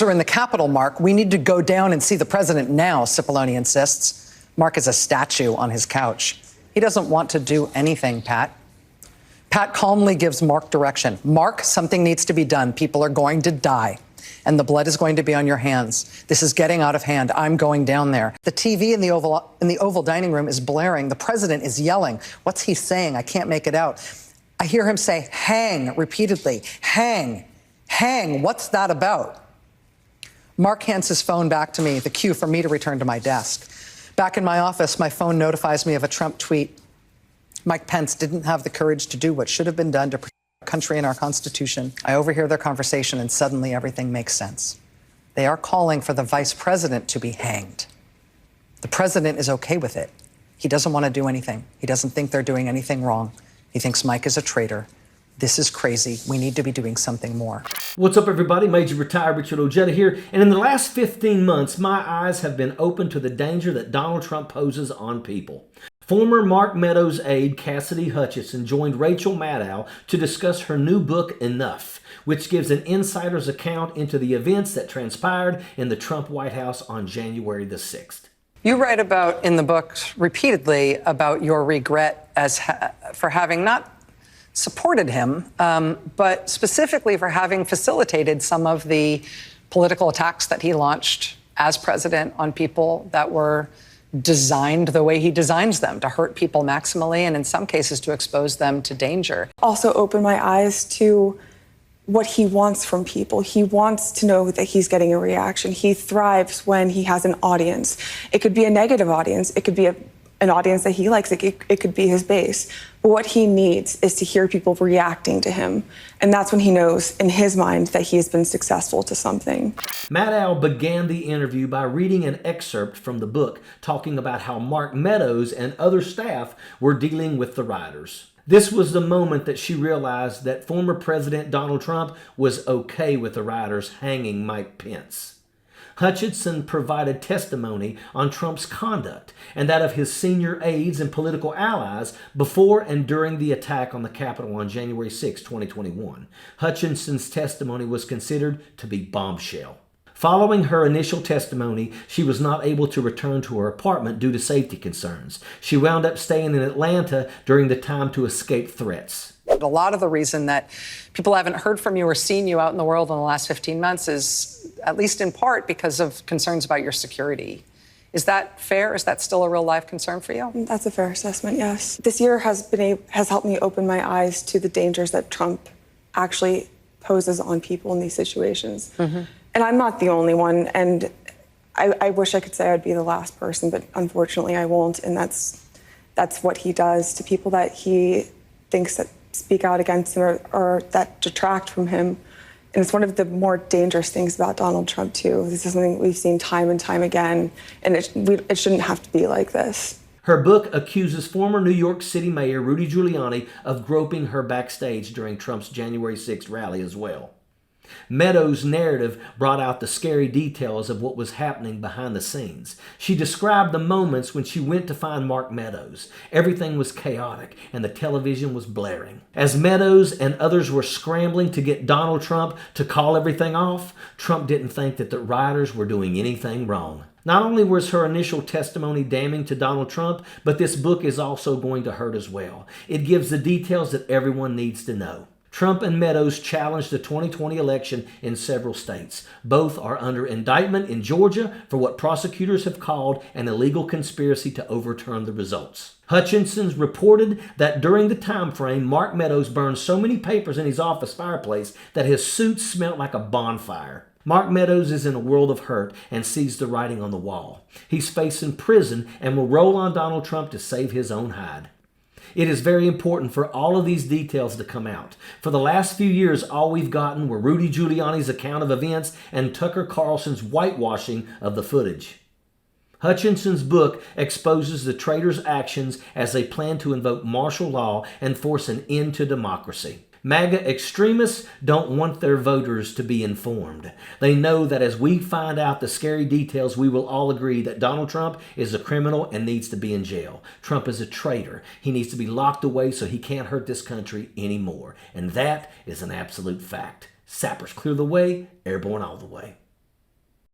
Are in the Capitol, Mark. We need to go down and see the president now, Cipollone insists. Mark is a statue on his couch. He doesn't want to do anything, Pat. Pat calmly gives Mark direction. Mark, something needs to be done. People are going to die, and the blood is going to be on your hands. This is getting out of hand. I'm going down there. The TV in the Oval dining room is blaring. The president is yelling. What's he saying? I can't make it out. I hear him say, hang, repeatedly. Hang, hang. What's that about? Mark hands his phone back to me, the cue for me to return to my desk. Back in my office, my phone notifies me of a Trump tweet. Mike Pence didn't have the courage to do what should have been done to protect our country and our Constitution. I overhear their conversation, and suddenly everything makes sense. They are calling for the vice president to be hanged. The president is okay with it. He doesn't want to do anything. He doesn't think they're doing anything wrong. He thinks Mike is a traitor. This is crazy. We need to be doing something more. What's up, everybody? Major Retired Richard Ojeda here. And in the last 15 months, my eyes have been open to the danger that Donald Trump poses on people. Former Mark Meadows aide Cassidy Hutchinson joined Rachel Maddow to discuss her new book, Enough, which gives an insider's account into the events that transpired in the Trump White House on January the 6th. You write about in the book repeatedly about your regret for having not supported him, but specifically for having facilitated some of the political attacks that he launched as president on people that were designed the way he designs them, to hurt people maximally and in some cases to expose them to danger. Also opened my eyes to what he wants from people. He wants to know that he's getting a reaction. He thrives when he has an audience. It could be a negative audience. It could be an audience that he likes. It could be his base. But what he needs is to hear people reacting to him. And that's when he knows in his mind that he has been successful to something. Maddow began the interview by reading an excerpt from the book talking about how Mark Meadows and other staff were dealing with the rioters. This was the moment that she realized that former President Donald Trump was okay with the rioters hanging Mike Pence. Hutchinson provided testimony on Trump's conduct and that of his senior aides and political allies before and during the attack on the Capitol on January 6, 2021. Hutchinson's testimony was considered to be bombshell. Following her initial testimony, she was not able to return to her apartment due to safety concerns. She wound up staying in Atlanta during the time to escape threats. A lot of the reason that people haven't heard from you or seen you out in the world in the last 15 months is, at least in part, because of concerns about your security. Is that fair? Is that still a real live concern for you? That's a fair assessment, yes. This year has helped me open my eyes to the dangers that Trump actually poses on people in these situations. Mm-hmm. And I'm not the only one, and I wish I could say I'd be the last person, but unfortunately I won't, and that's what he does to people that he thinks that speak out against him or that detract from him. And it's one of the more dangerous things about Donald Trump, too. This is something we've seen time and time again, and it shouldn't have to be like this. Her book accuses former New York City Mayor Rudy Giuliani of groping her backstage during Trump's January 6th rally as well. Meadows' narrative brought out the scary details of what was happening behind the scenes. She described the moments when she went to find Mark Meadows. Everything was chaotic and the television was blaring. As Meadows and others were scrambling to get Donald Trump to call everything off, Trump didn't think that the rioters were doing anything wrong. Not only was her initial testimony damning to Donald Trump, but this book is also going to hurt as well. It gives the details that everyone needs to know. Trump and Meadows challenged the 2020 election in several states. Both are under indictment in Georgia for what prosecutors have called an illegal conspiracy to overturn the results. Hutchinson's reported that during the time frame, Mark Meadows burned so many papers in his office fireplace that his suit smelled like a bonfire. Mark Meadows is in a world of hurt and sees the writing on the wall. He's facing prison and will roll on Donald Trump to save his own hide. It is very important for all of these details to come out. For the last few years, all we've gotten were Rudy Giuliani's account of events and Tucker Carlson's whitewashing of the footage. Hutchinson's book exposes the traitors' actions as they plan to invoke martial law and force an end to democracy. MAGA extremists don't want their voters to be informed. They know that as we find out the scary details, we will all agree that Donald Trump is a criminal and needs to be in jail. Trump is a traitor. He needs to be locked away so he can't hurt this country anymore. And that is an absolute fact. Sappers clear the way, airborne all the way.